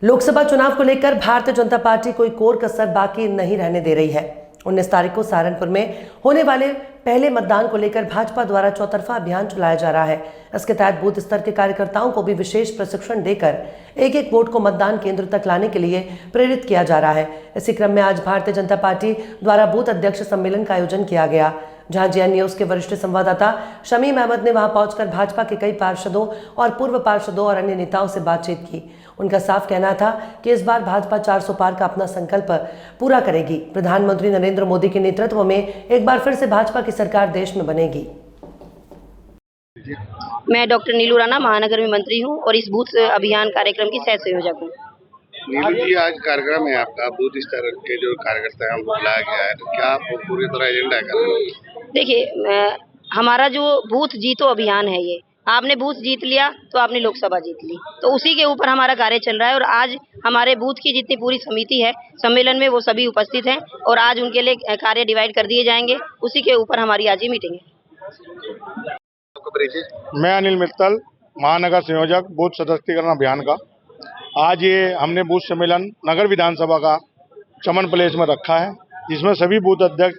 लोकसभा चुनाव को लेकर भारतीय जनता पार्टी कोई कोर कसर बाकी नहीं रहने दे रही है। 19 तारीख को सहारनपुर में होने वाले पहले मतदान को लेकर भाजपा द्वारा चौतरफा अभियान चलाया जा रहा है। इसके तहत बूथ स्तर के कार्यकर्ताओं को भी विशेष प्रशिक्षण देकर एक एक वोट को मतदान केंद्र तक लाने के लिए प्रेरित किया जा रहा है। इसी क्रम में आज भारतीय जनता पार्टी द्वारा बूथ अध्यक्ष सम्मेलन का आयोजन किया गया, जहां JN न्यूज के वरिष्ठ संवाददाता शमीम अहमद ने वहां पहुंचकर भाजपा के कई पार्षदों और पूर्व पार्षदों और अन्य नेताओं से बातचीत की। उनका साफ कहना था कि इस बार भाजपा 400 पार का अपना संकल्प पूरा करेगी। प्रधानमंत्री नरेंद्र मोदी के नेतृत्व में एक बार फिर से भाजपा की सरकार देश में बनेगी। मैं डॉक्टर नीलू राणा महानगर में मंत्री हूं और इस बूथ अभियान कार्यक्रम की सह संयोजक हूं। नीलू जी, आज कार्यक्रम है आपका, बूथ स्तर के जो कार्यकर्ता हैं उनको बुलाया गया है, तो क्या आप पूरी तरह एजेंडा है? देखिए, हमारा जो बूथ जीतो अभियान है, ये आपने बूथ जीत लिया तो आपने लोकसभा जीत ली, तो उसी के ऊपर हमारा कार्य चल रहा है। और आज हमारे बूथ की जितनी पूरी समिति है सम्मेलन में, वो सभी उपस्थित हैं और आज उनके लिए कार्य डिवाइड कर दिए जाएंगे। उसी के ऊपर हमारी आज ही मीटिंग है। मैं अनिल मित्तल, महानगर संयोजक बूथ सशक्तिकरण अभियान का। आज ये हमने बूथ सम्मेलन नगर विधानसभा का चमन प्लेस में रखा है, जिसमें सभी बूथ अध्यक्ष,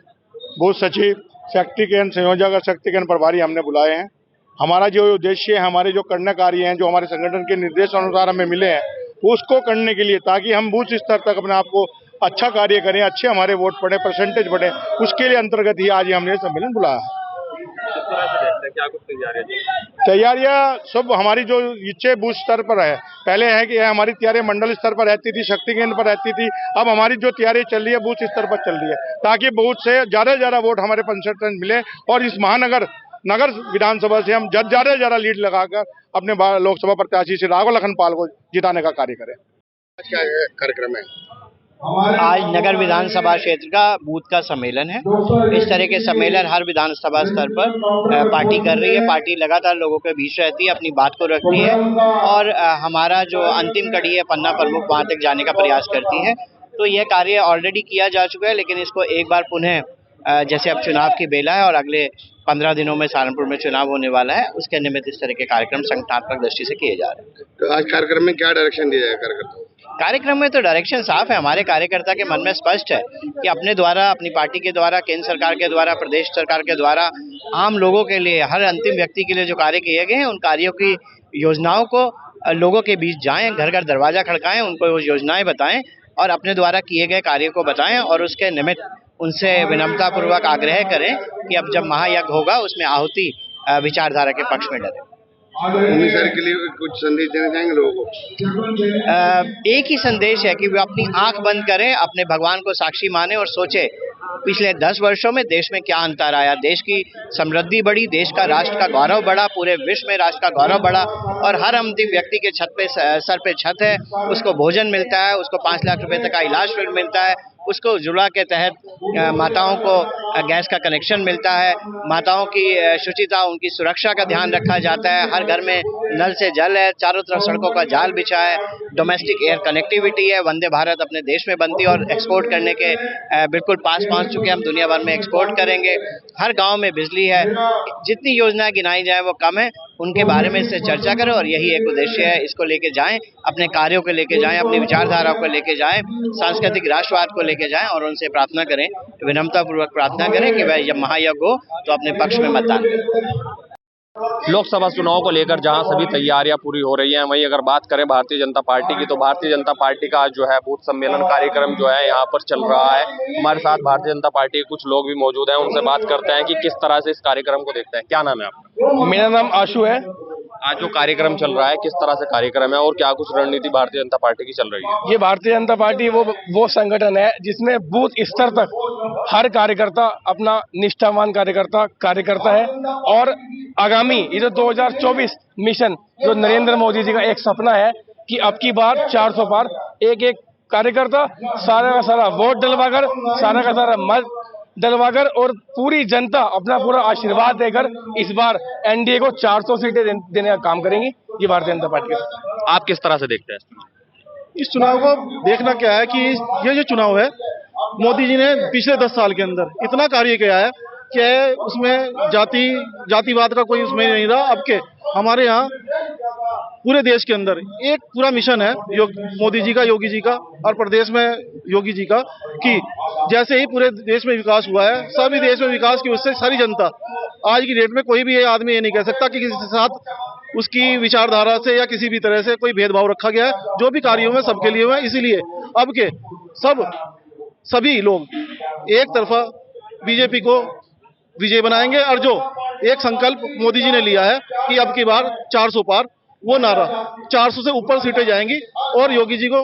बूथ सचिव, शक्ति केंद्र संयोजक और शक्ति केंद्र प्रभारी हमने बुलाए हैं। हमारा जो उद्देश्य है, हमारे जो करने कार्य हैं, जो हमारे संगठन के निर्देश अनुसार हमें मिले हैं, उसको करने के लिए, ताकि हम बूथ स्तर तक अपने आप को अच्छा कार्य करें, अच्छे हमारे वोट पड़े, परसेंटेज बढ़े, उसके लिए अंतर्गत ही आज हमने सम्मेलन बुलाया है। क्या कुछ तैयारियां सब हमारी जो इच्छे बूथ स्तर पर है, पहले है कि हमारी तैयारी मंडल स्तर पर रहती थी, शक्ति केंद्र पर रहती थी, अब हमारी जो तैयारी चल रही है बूथ स्तर पर चल रही है, ताकि बूथ से ज्यादा से ज्यादा वोट हमारे परसेंटेज मिले और इस महानगर नगर विधानसभा से हम ज्यादा से ज्यादा लीड लगाकर अपने लोकसभा प्रत्याशी श्री राघव लखनपाल को जिताने का कार्य करें। आज क्या कार्यक्रम है? आज नगर विधानसभा क्षेत्र का बूथ का सम्मेलन है। इस तरह के सम्मेलन हर विधानसभा स्तर पर पार्टी कर रही है। पार्टी लगातार लोगों के बीच रहती है, अपनी बात को रखती है और हमारा जो अंतिम कड़ी है पन्ना प्रमुख, वहां तक जाने का प्रयास करती है। तो यह कार्य ऑलरेडी किया जा चुका है, लेकिन इसको एक बार पुनः, जैसे अब चुनाव की बेला है और अगले 15 दिनों में सहारनपुर में चुनाव होने वाला है, उसके निमित्त इस तरह के कार्यक्रम संगठनात्मक दृष्टि से किए जा रहे हैं। तो आज कार्यक्रम में क्या डायरेक्शन दिया जाएगा? कार्यक्रम में तो डायरेक्शन साफ है। हमारे कार्यकर्ता के मन में स्पष्ट है कि अपने द्वारा, अपनी पार्टी के द्वारा, केंद्र सरकार के द्वारा, प्रदेश सरकार के द्वारा आम लोगों के लिए, हर अंतिम व्यक्ति के लिए जो कार्य किए गए हैं, उन कार्यों की योजनाओं को लोगों के बीच जाएं, घर घर दरवाजा खड़काएं, उनको वो योजनाएं बताएं और अपने द्वारा किए गए कार्यों को बताएं और उसके निमित्त उनसे विनम्रतापूर्वक आग्रह करें कि अब जब महायज्ञ होगा उसमें आहुति विचारधारा के पक्ष में डले। 19 तारीख के लिए कुछ संदेश देना चाहेंगे लोगों को? एक ही संदेश है कि वे अपनी आंख बंद करें, अपने भगवान को साक्षी माने और सोचे पिछले 10 वर्षों में देश में क्या अंतर आया। देश की समृद्धि बढ़ी, देश का, राष्ट्र का गौरव बढ़ा, पूरे विश्व में राष्ट्र का गौरव बढ़ा और हर अंतिम व्यक्ति के सर पे छत है, उसको भोजन मिलता है, उसको 5 लाख रुपए तक का इलाज मिलता है, उसको उज्ज्वला के तहत माताओं को गैस का कनेक्शन मिलता है, माताओं की शुचिता, उनकी सुरक्षा का ध्यान रखा जाता है, हर घर में नल से जल है, चारों तरफ सड़कों का जाल बिछा है, डोमेस्टिक एयर कनेक्टिविटी है, वंदे भारत अपने देश में बनती है और एक्सपोर्ट करने के बिल्कुल पास पहुंच चुके हैं। हम दुनिया भर में एक्सपोर्ट करेंगे, हर गांव में बिजली है। जितनी योजनाएं गिनाई जाए वो कम है, उनके बारे में इससे चर्चा करें और यही एक उद्देश्य है। इसको लेके जाएं, अपने कार्यों को लेके जाएं, अपनी विचारधारा को लेके जाएं, सांस्कृतिक राष्ट्रवाद को लेके जाएं और उनसे प्रार्थना करें, विनम्रतापूर्वक प्रार्थना करें कि वह जब महायज्ञ हो तो अपने पक्ष में मतदान करें। लोकसभा चुनाव को लेकर जहां सभी तैयारियां पूरी हो रही हैं, वहीं अगर बात करें भारतीय जनता पार्टी की, तो भारतीय जनता पार्टी का जो है बूथ सम्मेलन कार्यक्रम जो है यहाँ पर चल रहा है। हमारे साथ भारतीय जनता पार्टी के कुछ लोग भी मौजूद हैं, उनसे बात करते हैं कि किस तरह से इस कार्यक्रम को देखते हैं। क्या नाम है आपका? मेरा नाम आशु है। आज जो कार्यक्रम चल रहा है, किस तरह से कार्यक्रम है और क्या कुछ रणनीति भारतीय जनता पार्टी की चल रही है? ये भारतीय जनता पार्टी वो संगठन है जिसमें बूथ स्तर तक हर कार्यकर्ता अपना निष्ठावान कार्यकर्ता है और आगामी ये जो 2024 मिशन जो नरेंद्र मोदी जी का एक सपना है कि अब की बार 400 पार, एक एक कार्यकर्ता सारा का सारा वोट डलवाकर, सारा का सारा मत डलवाकर और पूरी जनता अपना पूरा आशीर्वाद देकर इस बार एनडीए को 400 सीटें देने का काम करेंगी। ये भारतीय जनता पार्टी का। आप किस तरह से देखते हैं इस चुनाव को? देखना क्या है कि ये जो चुनाव है, मोदी जी ने पिछले 10 साल के अंदर इतना कार्य किया है कि उसमें जातिवाद का कोई उसमें नहीं रहा। अब के हमारे यहाँ पूरे देश के अंदर एक पूरा मिशन है मोदी जी का, योगी जी का और प्रदेश में योगी जी का, कि जैसे ही पूरे देश में विकास हुआ है, सभी देश में विकास की उससे सारी जनता, आज की डेट में कोई भी ये आदमी ये नहीं कह सकता कि किसी के साथ उसकी विचारधारा से या किसी भी तरह से कोई भेदभाव रखा गया है। जो भी कार्यों में सबके लिए हुआ है, इसीलिए अब के सभी लोग एक तरफा बीजेपी को विजय बनाएंगे। और जो एक संकल्प मोदी जी ने लिया है कि अब की बार 400 पार, वो नारा 400 से ऊपर सीटें जाएंगी और योगी जी को,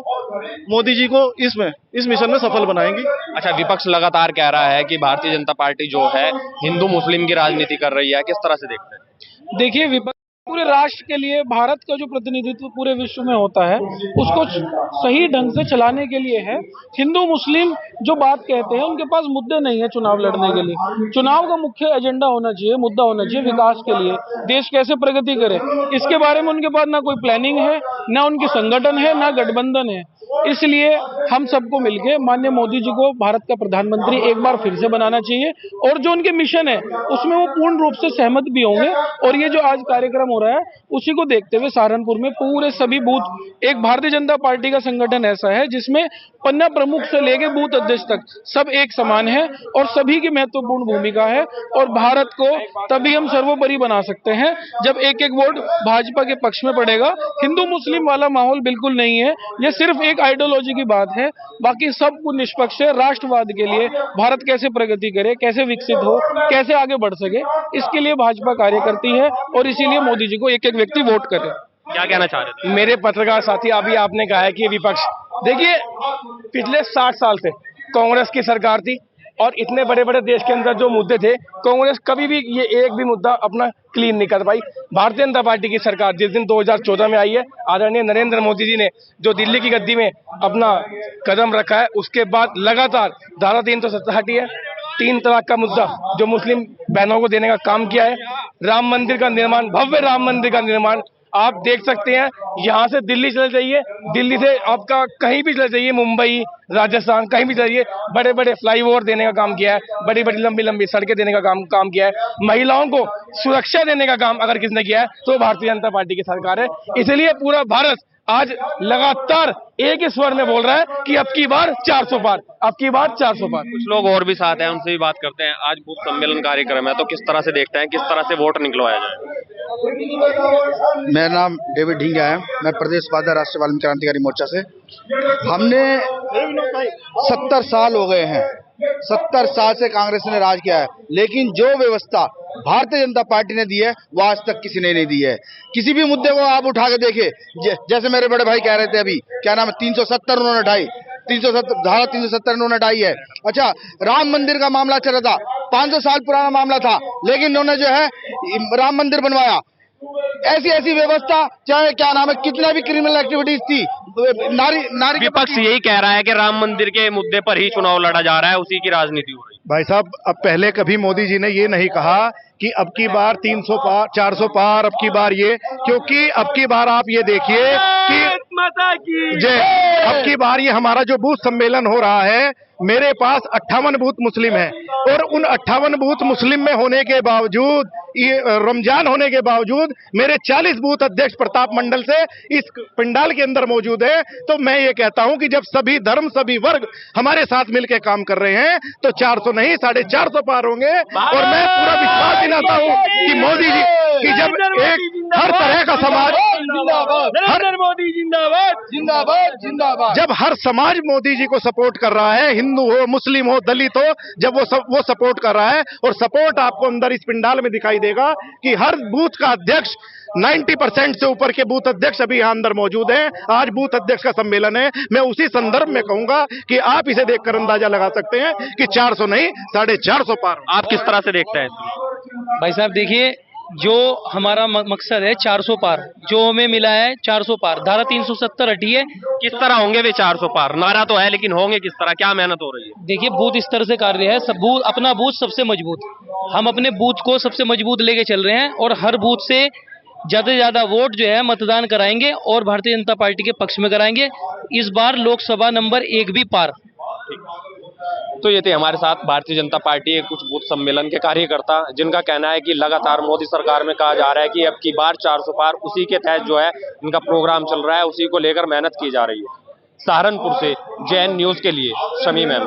मोदी जी को इस मिशन में सफल बनाएंगी। अच्छा, विपक्ष लगातार कह रहा है कि भारतीय जनता पार्टी जो है हिंदू मुस्लिम की राजनीति कर रही है, किस तरह से देखते हैं? देखिए, विपक्ष पूरे राष्ट्र के लिए, भारत का जो प्रतिनिधित्व पूरे विश्व में होता है उसको सही ढंग से चलाने के लिए है। हिंदू मुस्लिम जो बात कहते हैं, उनके पास मुद्दे नहीं है चुनाव लड़ने के लिए। चुनाव का मुख्य एजेंडा होना चाहिए, मुद्दा होना चाहिए विकास के लिए, देश कैसे प्रगति करे, इसके बारे में उनके पास ना कोई प्लानिंग है, ना उनकी संगठन है, ना गठबंधन है। इसलिए हम सबको मिलकर माननीय मोदी जी को भारत का प्रधानमंत्री एक बार फिर से बनाना चाहिए, और जो उनके मिशन है उसमें वो पूर्ण रूप से सहमत भी होंगे। और ये जो आज कार्यक्रम हो रहा है उसी को देखते हुए सहारनपुर में पूरे सभी बूथ, एक भारतीय जनता पार्टी का संगठन ऐसा है जिसमें पन्ना प्रमुख से लेकर बूथ अध्यक्ष तक सब एक समान है और सभी की महत्वपूर्ण भूमिका है। और भारत को तभी हम सर्वोपरि बना सकते हैं जब एक एक वोट भाजपा के पक्ष में पड़ेगा। हिंदू मुस्लिम वाला माहौल बिल्कुल नहीं है, यह सिर्फ एक आइडियोलॉजी की बात है। बाकी सब कुछ निष्पक्ष है। राष्ट्रवाद के लिए भारत कैसे प्रगति करे, कैसे विकसित हो, कैसे आगे बढ़ सके, इसके लिए भाजपा कार्य करती है और इसीलिए मोदी जी को एक एक व्यक्ति वोट करे। क्या कहना चाह रहे थे? मेरे पत्रकार साथी, अभी आपने कहा है कि विपक्ष, देखिए पिछले 60 साल से कांग्रेस की सरकार थी और इतने बड़े बड़े देश के अंदर जो मुद्दे थे, कांग्रेस कभी भी ये एक भी मुद्दा अपना क्लीन नहीं कर पाई। भारतीय जनता पार्टी की सरकार जिस दिन 2014 में आई है, आदरणीय नरेंद्र मोदी जी ने जो दिल्ली की गद्दी में अपना कदम रखा है, उसके बाद लगातार धारा 370 हटी है, 3 तलाक का मुद्दा जो मुस्लिम बहनों को देने का काम किया है, राम मंदिर का निर्माण, भव्य राम मंदिर का निर्माण आप देख सकते हैं। यहाँ से दिल्ली चले जाइए, दिल्ली से आपका कहीं भी चले जाइए, मुंबई, राजस्थान, कहीं भी जाइए, बड़े बड़े फ्लाईओवर देने का काम किया है, बड़ी बड़ी लंबी लंबी सड़कें देने का काम किया है। महिलाओं को सुरक्षा देने का काम अगर किसने किया है तो भारतीय जनता पार्टी की सरकार है। इसलिए पूरा भारत आज लगातार एक ही स्वर में बोल रहा है कि अब की बार 400 पार, अब की बार 400 पार। कुछ लोग और भी साथ हैं, उनसे भी बात करते हैं। आज बूथ सम्मेलन कार्यक्रम है, तो किस तरह से देखते हैं, किस तरह से वोट निकलवाया जाए? मेरा नाम डेविड ढींगा है, मैं प्रदेश उपाध्यक्ष राष्ट्रीय वाल्मीकि क्रांतिकारी मोर्चा से। हमने 70 साल हो गए हैं, 70 साल से कांग्रेस ने राज किया है, लेकिन जो व्यवस्था भारतीय जनता पार्टी ने दी है वो आज तक किसी ने नहीं दी है। किसी भी मुद्दे को आप उठा के देखिए, जैसे मेरे बड़े भाई कह रहे थे अभी, क्या नाम है, 370 उन्होंने उठाई, 370 धारा 370 उन्होंने हटाई है। अच्छा, राम मंदिर का मामला चल रहा था, 500 साल पुराना मामला था, लेकिन उन्होंने जो है राम मंदिर बनवाया। ऐसी व्यवस्था, चाहे क्या नाम है, कितना भी क्रिमिनल एक्टिविटीज थी, नारी विपक्ष यही कह रहा है कि राम मंदिर के मुद्दे पर ही चुनाव लड़ा जा रहा है, उसी की राजनीति हो रही है। भाई साहब, अब पहले कभी मोदी जी ने ये नहीं कहा कि अब की बार 300 पार, 400 पार, अब की बार ये, क्योंकि अब की बार आप ये देखिए कि जय, अब की बार ये हमारा जो बूथ सम्मेलन हो रहा है, मेरे पास 58 बूथ मुस्लिम है और उन 58 बूथ मुस्लिम में होने के बावजूद, ये रमजान होने के बावजूद मेरे 40 बूथ अध्यक्ष प्रताप मंडल से इस पंडाल के अंदर मौजूद है। तो मैं ये कहता हूं कि जब सभी धर्म, सभी वर्ग हमारे साथ मिलकर काम कर रहे हैं तो 400 नहीं 450 पार होंगे। और मैं पूरा विश्वास दिलाता हूं कि मोदी जी की जब एक हर तरह का समाज, मोदी जिंदाबाद, जिंदाबाद, जिंदाबाद, जब हर समाज मोदी जी को सपोर्ट कर रहा है, हिंदू हो, मुस्लिम हो, दलित हो, जब वो सपोर्ट कर रहा है, और सपोर्ट आपको अंदर इस पंडाल में दिखाई देगा कि हर बूथ का अध्यक्ष 90% से ऊपर के बूथ अध्यक्ष अभी यहाँ अंदर मौजूद हैं। आज बूथ अध्यक्ष का सम्मेलन है। मैं उसी संदर्भ में कहूंगा कि आप इसे देखकर अंदाजा लगा सकते हैं कि 400 नहीं 450 पार। आप किस तरह से देखते हैं? भाई साहब देखिए, जो हमारा मकसद है 400 पार, जो हमें मिला है 400 पार, धारा 370 हटी है। किस तरह होंगे वे 400 पार? नारा तो है, लेकिन होंगे किस तरह? क्या मेहनत हो रही है? देखिए, बूथ इस तरह से कार्य है, सब बूथ, अपना बूथ सबसे मजबूत, हम अपने बूथ को सबसे मजबूत लेके चल रहे हैं और हर बूथ से ज्यादा से ज्यादा वोट जो है मतदान कराएंगे और भारतीय जनता पार्टी के पक्ष में कराएंगे। इस बार लोकसभा नंबर 1 भी पार। तो ये थे हमारे साथ भारतीय जनता पार्टी के कुछ बूथ सम्मेलन के कार्यकर्ता, जिनका कहना है कि लगातार मोदी सरकार में कहा जा रहा है कि अब की बार 400 पार, उसी के तहत जो है इनका प्रोग्राम चल रहा है, उसी को लेकर मेहनत की जा रही है। सहारनपुर से जैन न्यूज के लिए शमीम अहमद।